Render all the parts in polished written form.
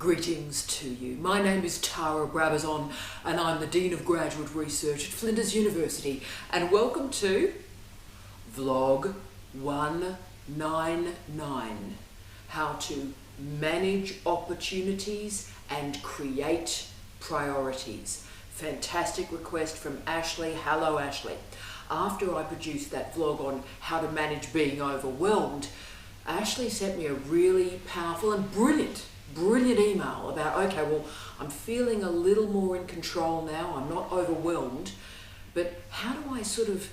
Greetings to you. My name is Tara Brabazon and I'm the Dean of Graduate Research at Flinders University, and welcome to Vlog 199, How to Manage Opportunities and Create Priorities. Fantastic request from Ashley. Hello Ashley. After I produced that vlog on how to manage being overwhelmed, Ashley sent me a really powerful and brilliant email about, okay, well, I'm feeling a little more in control now, I'm not overwhelmed, but how do I sort of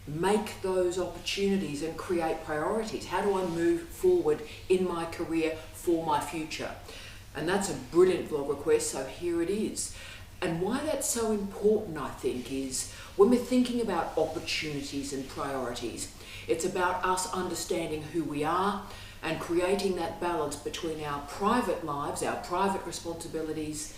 make those opportunities and create priorities? How do I move forward in my career for my future? And that's a brilliant vlog request, so here it is. And why that's so important, I think, is when we're thinking about opportunities and priorities, it's about us understanding who we are and creating that balance between our private lives, our private responsibilities,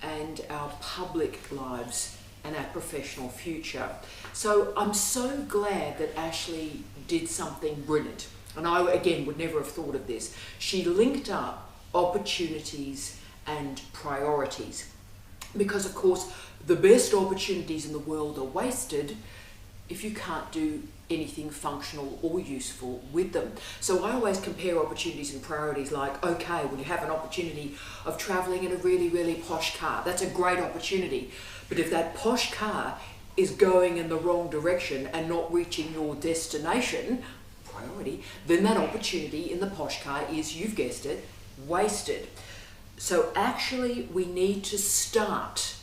and our public lives and our professional future. So I'm so glad that Ashley did something brilliant. And I, again, would never have thought of this. She linked up opportunities and priorities. Because, of course, the best opportunities in the world are wasted if you can't do anything functional or useful with them. So I always compare opportunities and priorities like, okay, well, you have an opportunity of traveling in a really, really posh car. That's a great opportunity. But if that posh car is going in the wrong direction and not reaching your destination, priority, then that opportunity in the posh car is, you've guessed it, wasted. So actually we need to start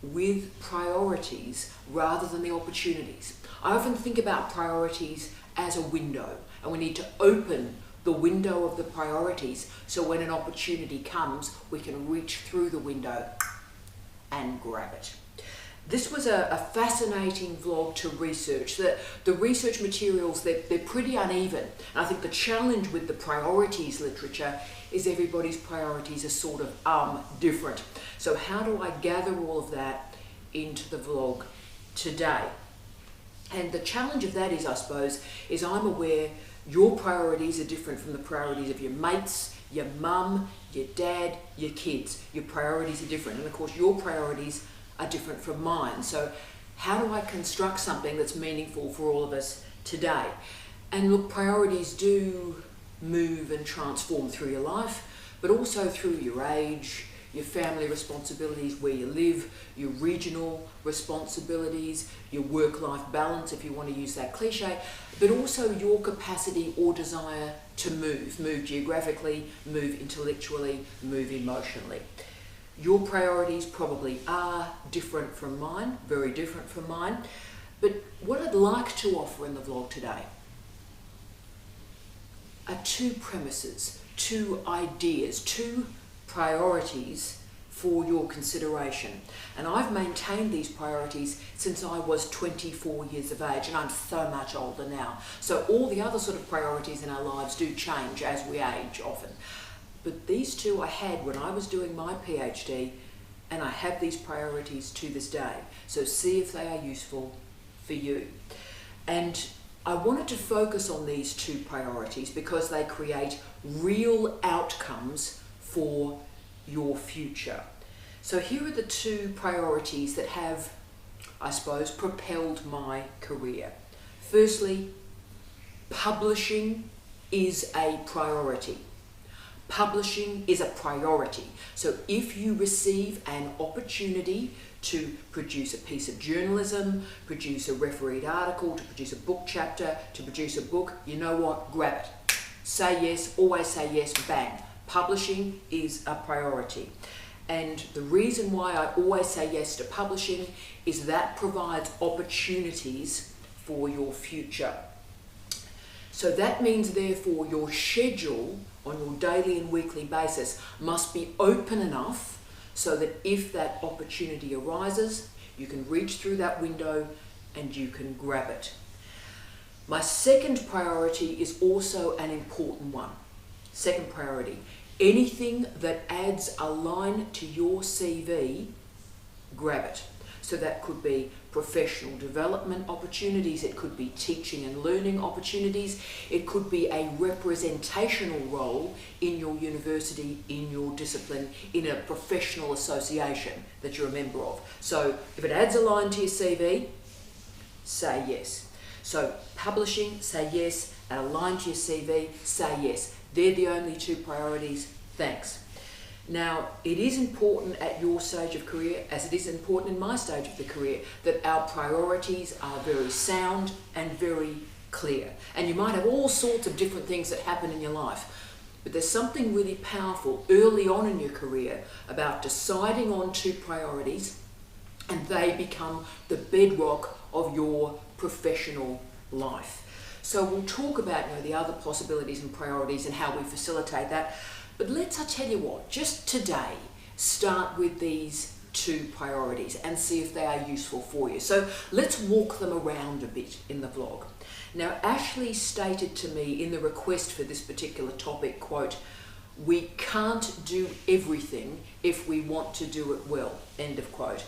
with priorities rather than the opportunities. I often think about priorities as a window, and we need to open the window of the priorities so when an opportunity comes, we can reach through the window and grab it. This was a fascinating vlog to research. The research materials, they're pretty uneven. And I think the challenge with the priorities literature is everybody's priorities are sort of different. So how do I gather all of that into the vlog today? And the challenge of that is, I suppose, is I'm aware your priorities are different from the priorities of your mates, your mum, your dad, your kids. Your priorities are different. And of course, your priorities are different from mine. So how do I construct something that's meaningful for all of us today? And look, priorities do move and transform through your life, but also through your age, your family responsibilities, where you live, your regional responsibilities, your work-life balance, if you want to use that cliche, but also your capacity or desire to move geographically, move intellectually, move emotionally. Your priorities probably are different from mine, very different from mine, but what I'd like to offer in the vlog today are two premises, two ideas, two priorities for your consideration. And I've maintained these priorities since I was 24 years of age, and I'm so much older now. So all the other sort of priorities in our lives do change as we age often. But these two I had when I was doing my PhD, and I have these priorities to this day. So see if they are useful for you. And I wanted to focus on these two priorities because they create real outcomes for your future. So here are the two priorities that have, I suppose, propelled my career. Firstly, publishing is a priority. Publishing is a priority. So if you receive an opportunity to produce a piece of journalism, produce a refereed article, to produce a book chapter, to produce a book, you know what? Grab it. Say yes, always say yes, bang. Publishing is a priority. And the reason why I always say yes to publishing is that provides opportunities for your future. So that means, therefore, your schedule on your daily and weekly basis must be open enough so that if that opportunity arises, you can reach through that window and you can grab it. My second priority is also an important one. Second priority, anything that adds a line to your CV, grab it. So that could be professional development opportunities, it could be teaching and learning opportunities, it could be a representational role in your university, in your discipline, in a professional association that you're a member of. So if it adds a line to your CV, say yes. So publishing, say yes. Add a line to your CV, say yes. They're the only two priorities. Thanks. Now, it is important at your stage of career, as it is important in my stage of the career, that our priorities are very sound and very clear. And you might have all sorts of different things that happen in your life, but there's something really powerful early on in your career about deciding on two priorities, and they become the bedrock of your professional life. So we'll talk about the other possibilities and priorities and how we facilitate that. But I tell you what, just today, start with these two priorities and see if they are useful for you. So let's walk them around a bit in the vlog. Now, Ashley stated to me in the request for this particular topic, quote, "We can't do everything if we want to do it well," end of quote.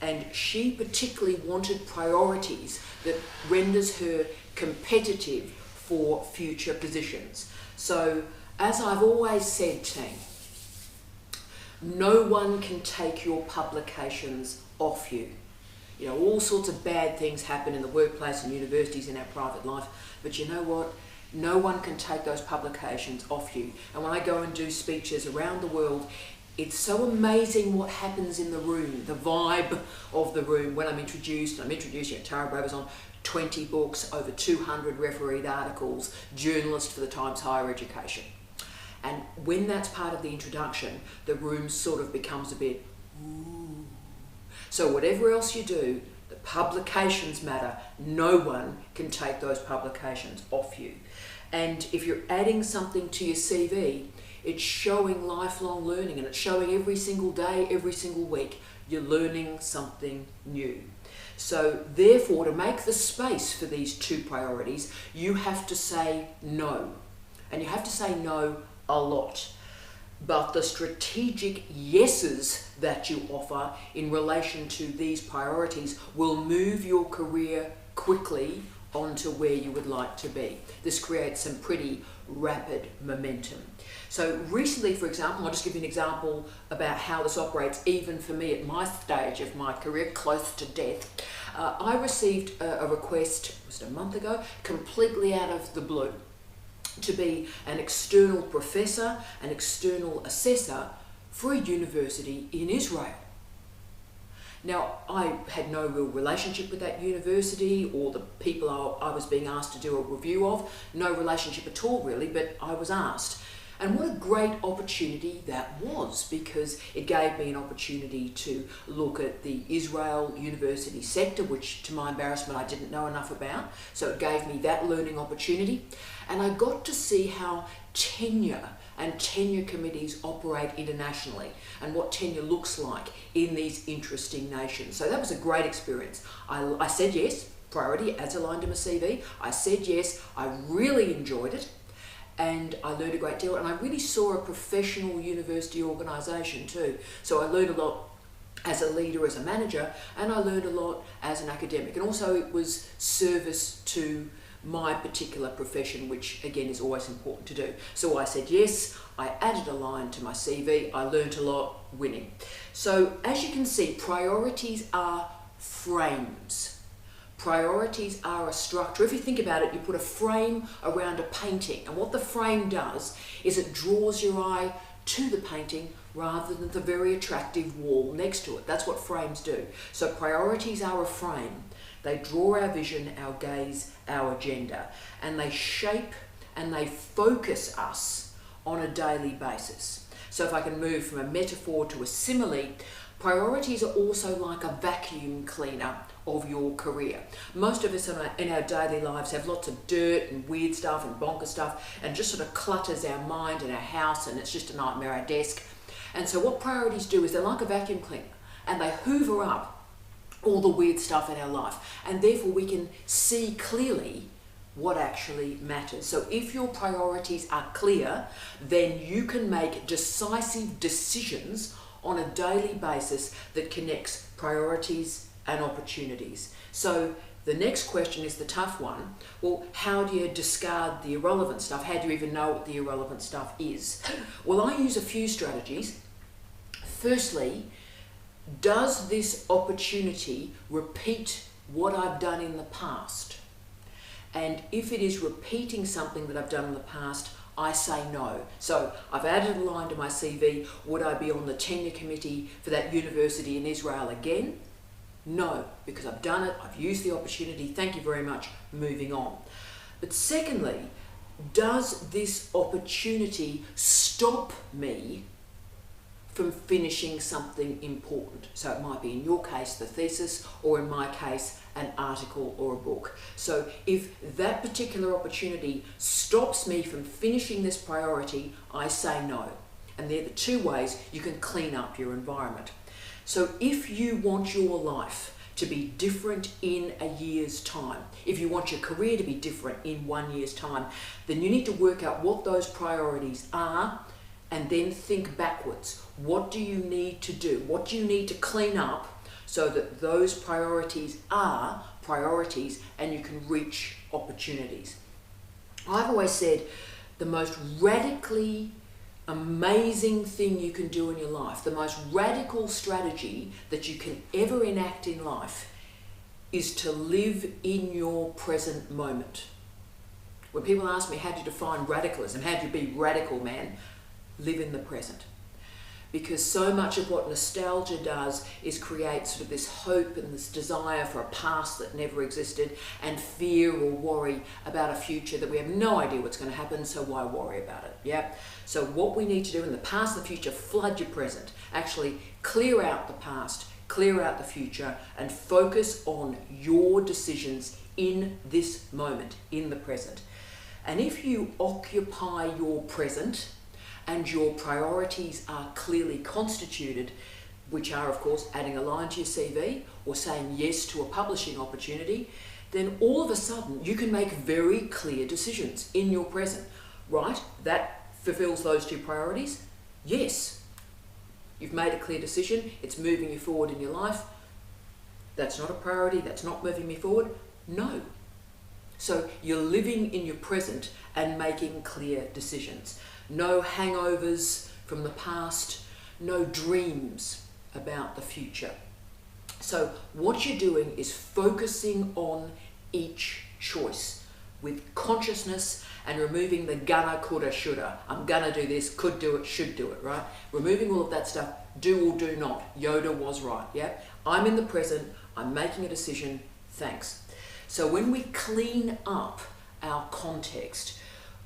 And she particularly wanted priorities that renders her competitive for future positions. So, as I've always said, team, no one can take your publications off you. All sorts of bad things happen in the workplace and universities in our private life, but you know what? No one can take those publications off you. And when I go and do speeches around the world, it's so amazing what happens in the room, the vibe of the room when I'm introducing at Tara Brabazon, 20 books, over 200 refereed articles, journalist for the Times Higher Education. And when that's part of the introduction, the room sort of becomes a bit, ooh. So whatever else you do, the publications matter. No one can take those publications off you. And if you're adding something to your CV, it's showing lifelong learning, and it's showing every single day, every single week, you're learning something new. So therefore, to make the space for these two priorities, you have to say no. And you have to say no a lot. But the strategic yeses that you offer in relation to these priorities will move your career quickly onto where you would like to be. This creates some pretty rapid momentum. So recently, for example, I'll just give you an example about how this operates even for me at my stage of my career, close to death. I received a request, was it a month ago, completely out of the blue, to be an external professor, an external assessor for a university in Israel. Now, I had no real relationship with that university or the people I was being asked to do a review of, no relationship at all really, but I was asked. And what a great opportunity that was, because it gave me an opportunity to look at the Israel university sector, which to my embarrassment I didn't know enough about. So it gave me that learning opportunity. And I got to see how tenure and tenure committees operate internationally and what tenure looks like in these interesting nations. So that was a great experience. I said yes, priority as aligned to my CV. I said yes, I really enjoyed it. And I learned a great deal, and I really saw a professional university organisation too. So I learned a lot as a leader, as a manager, and I learned a lot as an academic. And also it was service to my particular profession, which again is always important to do. So I said yes, I added a line to my CV, I learned a lot, winning. So as you can see, priorities are frames. Priorities are a structure. If you think about it, you put a frame around a painting, and what the frame does is it draws your eye to the painting rather than the very attractive wall next to it. That's what frames do. So priorities are a frame. They draw our vision, our gaze, our agenda, and they shape and they focus us on a daily basis. So if I can move from a metaphor to a simile, priorities are also like a vacuum cleaner of your career. Most of us in our daily lives have lots of dirt and weird stuff and bonker stuff, and just sort of clutters our mind and our house, and it's just a nightmare, our desk. And so what priorities do is they're like a vacuum cleaner, and they hoover up all the weird stuff in our life, and therefore we can see clearly what actually matters. So if your priorities are clear, then you can make decisive decisions on a daily basis that connects priorities and opportunities. So the next question is the tough one. Well, how do you discard the irrelevant stuff? How do you even know what the irrelevant stuff is? Well, I use a few strategies. Firstly, does this opportunity repeat what I've done in the past? And if it is repeating something that I've done in the past, I say no. So I've added a line to my CV. Would I be on the tenure committee for that university in Israel again? No, because I've done it, I've used the opportunity, thank you very much, moving on. But secondly, does this opportunity stop me from finishing something important? So it might be, in your case, the thesis, or in my case, an article or a book. So if that particular opportunity stops me from finishing this priority, I say no. And they're the two ways you can clean up your environment. So if you want your life to be different in a year's time, if you want your career to be different in 1 year's time, then you need to work out what those priorities are and then think backwards. What do you need to do? What do you need to clean up so that those priorities are priorities and you can reach opportunities? I've always said the most radically amazing thing you can do in your life, the most radical strategy that you can ever enact in life, is to live in your present moment. When people ask me, how do you define radicalism? How do you be radical, man? Live in the present. Because so much of what nostalgia does is create sort of this hope and this desire for a past that never existed, and fear or worry about a future that we have no idea what's going to happen, so why worry about it? Yeah. So what we need to do in the past and the future, flood your present. Actually clear out the past, clear out the future, and focus on your decisions in this moment, in the present. And if you occupy your present and your priorities are clearly constituted, which are, of course, adding a line to your CV or saying yes to a publishing opportunity, then all of a sudden you can make very clear decisions in your present. Right? That fulfills those two priorities? Yes. You've made a clear decision. It's moving you forward in your life. That's not a priority. That's not moving me forward. No. So you're living in your present and making clear decisions. No hangovers from the past, no dreams about the future. So what you're doing is focusing on each choice with consciousness and removing the gonna, coulda, shoulda. I'm gonna do this, could do it, should do it, right? Removing all of that stuff, do or do not. Yoda was right, yeah? I'm in the present, I'm making a decision, thanks. So when we clean up our context,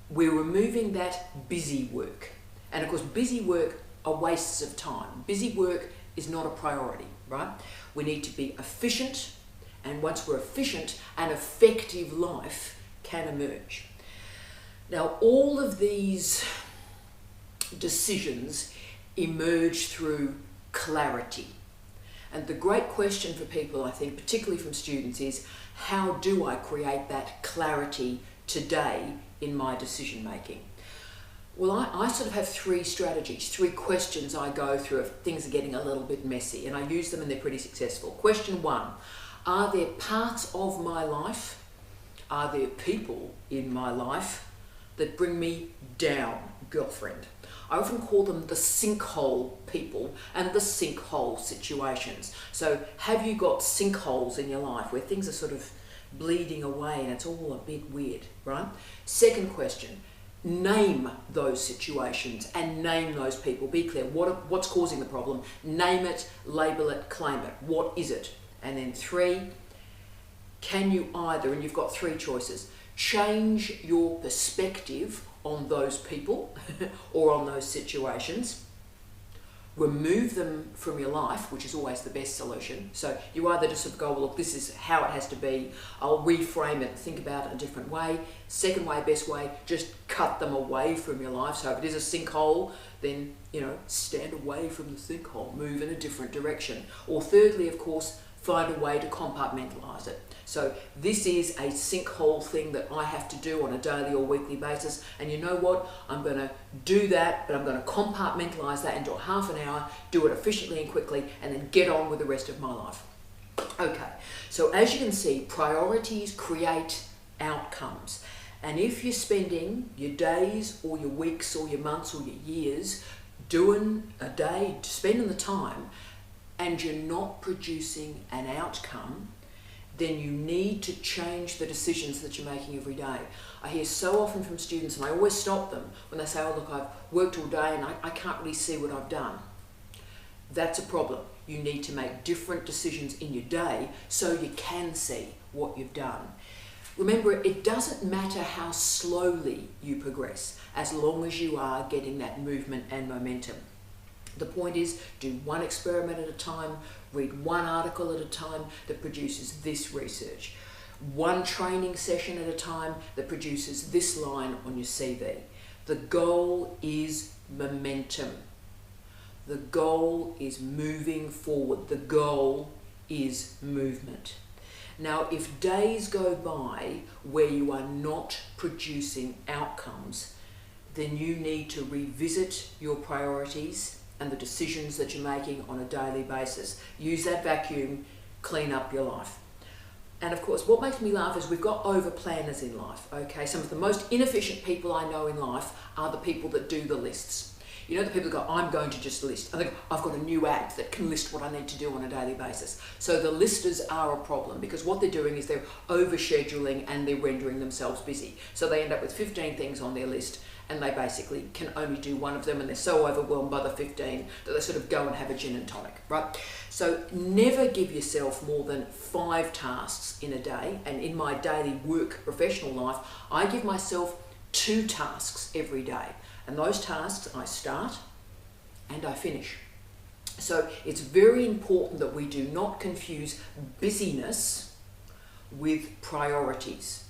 we're removing that busy work. And of course, busy work are wastes of time. Busy work is not a priority, right? We need to be efficient, and once we're efficient, an effective life can emerge. Now, all of these decisions emerge through clarity. And the great question for people, I think, particularly from students, is how do I create that clarity today in my decision making? Well, I sort of have three strategies, three questions I go through if things are getting a little bit messy, and I use them and they're pretty successful. Question one, are there parts of my life, are there people in my life that bring me down, girlfriend? I often call them the sinkhole people and the sinkhole situations. So have you got sinkholes in your life where things are sort of bleeding away and it's all a bit weird, right? Second question, name those situations and name those people. Be clear, what's causing the problem? Name it, label it, claim it. What is it? And then three, can you either, and you've got three choices, change your perspective on those people or on those situations, remove them from your life, which is always the best solution. So you either just sort of go, well, look, this is how it has to be. I'll reframe it and think about it a different way. Second way, best way, just cut them away from your life. So if it is a sinkhole, then, stand away from the sinkhole, move in a different direction. Or thirdly, of course, find a way to compartmentalize it. So this is a sinkhole thing that I have to do on a daily or weekly basis. And you know what? I'm going to do that, but I'm going to compartmentalize that into a half an hour, do it efficiently and quickly, and then get on with the rest of my life. Okay, so as you can see, priorities create outcomes. And if you're spending your days or your weeks or your months or your years doing a day, spending the time, and you're not producing an outcome, then you need to change the decisions that you're making every day. I hear so often from students, and I always stop them when they say, oh look, I've worked all day and I can't really see what I've done. That's a problem. You need to make different decisions in your day so you can see what you've done. Remember, it doesn't matter how slowly you progress, as long as you are getting that movement and momentum. The point is, do one experiment at a time, read one article at a time that produces this research, one training session at a time that produces this line on your CV. The goal is momentum. The goal is moving forward. The goal is movement. Now, if days go by where you are not producing outcomes, then you need to revisit your priorities and the decisions that you're making on a daily basis. Use that vacuum, clean up your life. And of course, what makes me laugh is we've got overplanners in life, okay? Some of the most inefficient people I know in life are the people that do the lists. You know, the people that go, I'm going to just list. I think I've got a new app that can list what I need to do on a daily basis. So the listers are a problem because what they're doing is they're overscheduling and they're rendering themselves busy. So they end up with 15 things on their list and they basically can only do one of them, and they're so overwhelmed by the 15 that they sort of go and have a gin and tonic, right? So never give yourself more than 5 tasks in a day. And in my daily work professional life, I give myself 2 tasks every day. And those tasks I start and I finish. So it's very important that we do not confuse busyness with priorities.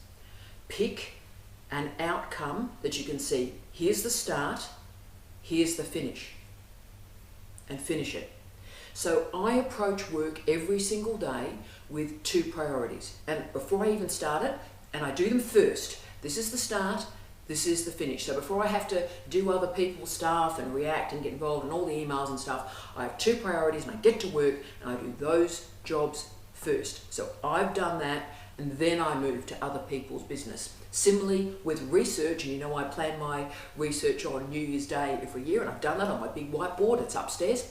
Pick an outcome that you can see. Here's the start, here's the finish, and finish it. So I approach work every single day with 2 priorities. And before I even start it, and I do them first. This is the start, this is the finish. So before I have to do other people's stuff and react and get involved in all the emails and stuff, I have 2 priorities and I get to work and I do those jobs first. So I've done that and then I move to other people's business. Similarly with research, and you know I plan my research on New Year's Day every year, and I've done that on my big whiteboard, it's upstairs.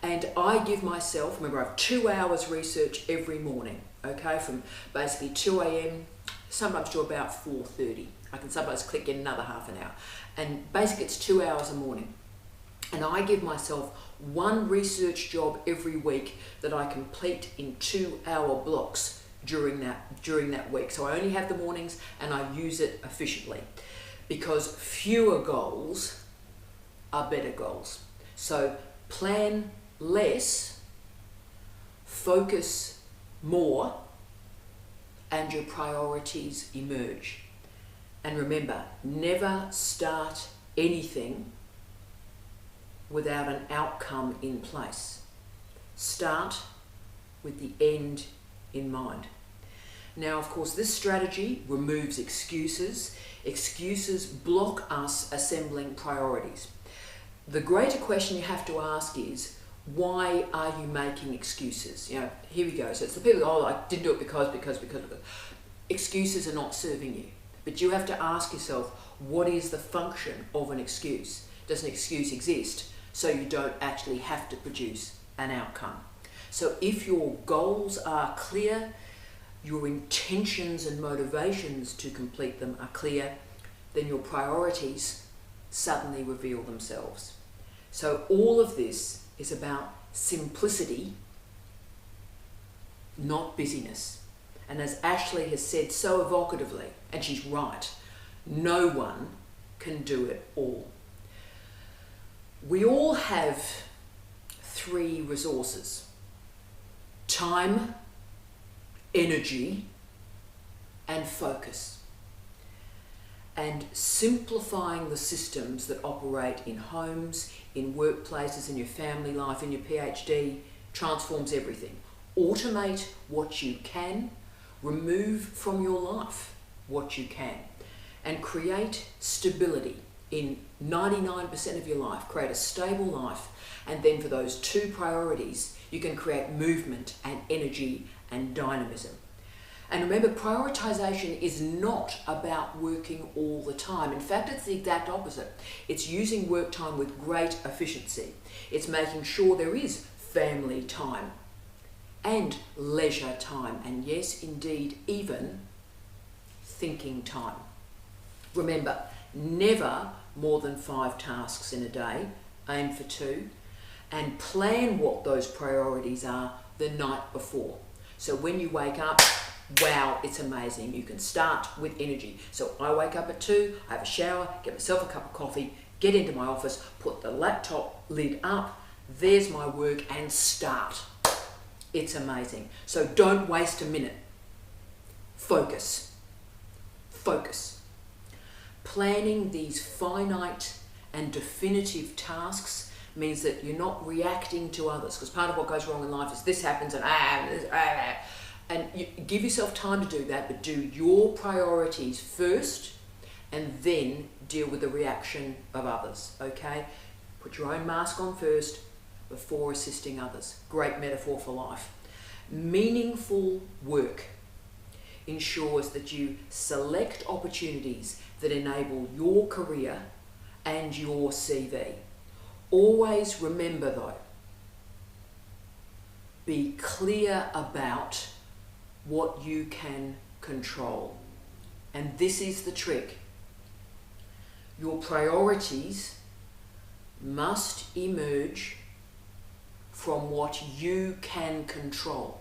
And I give myself, remember I have 2 hours research every morning, okay, from basically 2 a.m. sometimes to about 4:30. I can sometimes click in another half an hour. And basically it's 2 hours a morning. And I give myself 1 research job every week that I complete in 2-hour blocks during that week. So I only have the mornings and I use it efficiently because fewer goals are better goals. So plan less, focus more, and your priorities emerge. And remember, never start anything without an outcome in place. Start with the end in mind. Now, of course, this strategy removes excuses. Excuses block us assembling priorities. The greater question you have to ask is, why are you making excuses? You know, here we go. So it's the people, oh, I didn't do it because. Excuses are not serving you. But you have to ask yourself, what is the function of an excuse? Does an excuse exist so you don't actually have to produce an outcome? So if your goals are clear, your intentions and motivations to complete them are clear, then your priorities suddenly reveal themselves. So all of this is about simplicity, not busyness. And as Ashley has said so evocatively, and she's right, no one can do it all. We all have 3 resources: time, energy, and focus. And simplifying the systems that operate in homes, in workplaces, in your family life, in your PhD, transforms everything. Automate what you can, remove from your life what you can, and create stability in 99% of your life, create a stable life, and then for those 2 priorities, you can create movement and energy and dynamism. And remember, prioritization is not about working all the time. In fact, it's the exact opposite. It's using work time with great efficiency. It's making sure there is family time and leisure time, and yes, indeed, even thinking time. Remember, never more than 5 tasks in a day, aim for 2, and plan what those priorities are the night before. So when you wake up, wow, it's amazing. You can start with energy. So I wake up at 2, I have a shower, get myself a cup of coffee, get into my office, put the laptop lid up, there's my work, and start. It's amazing. So don't waste a minute. Focus. Focus. Planning these finite and definitive tasks means that you're not reacting to others, because part of what goes wrong in life is this happens and you give yourself time to do that, but do your priorities first and then deal with the reaction of others, okay? Put your own mask on first before assisting others. Great metaphor for life. Meaningful work ensures that you select opportunities that enable your career and your CV. Always remember though, be clear about what you can control. And this is the trick. Your priorities must emerge from what you can control.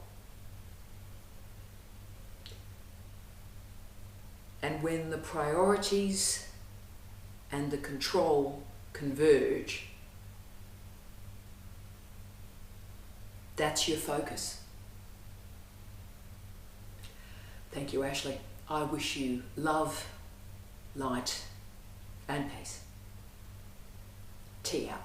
And when the priorities and the control converge, that's your focus. Thank you, Ashley. I wish you love, light, and peace. Tea out.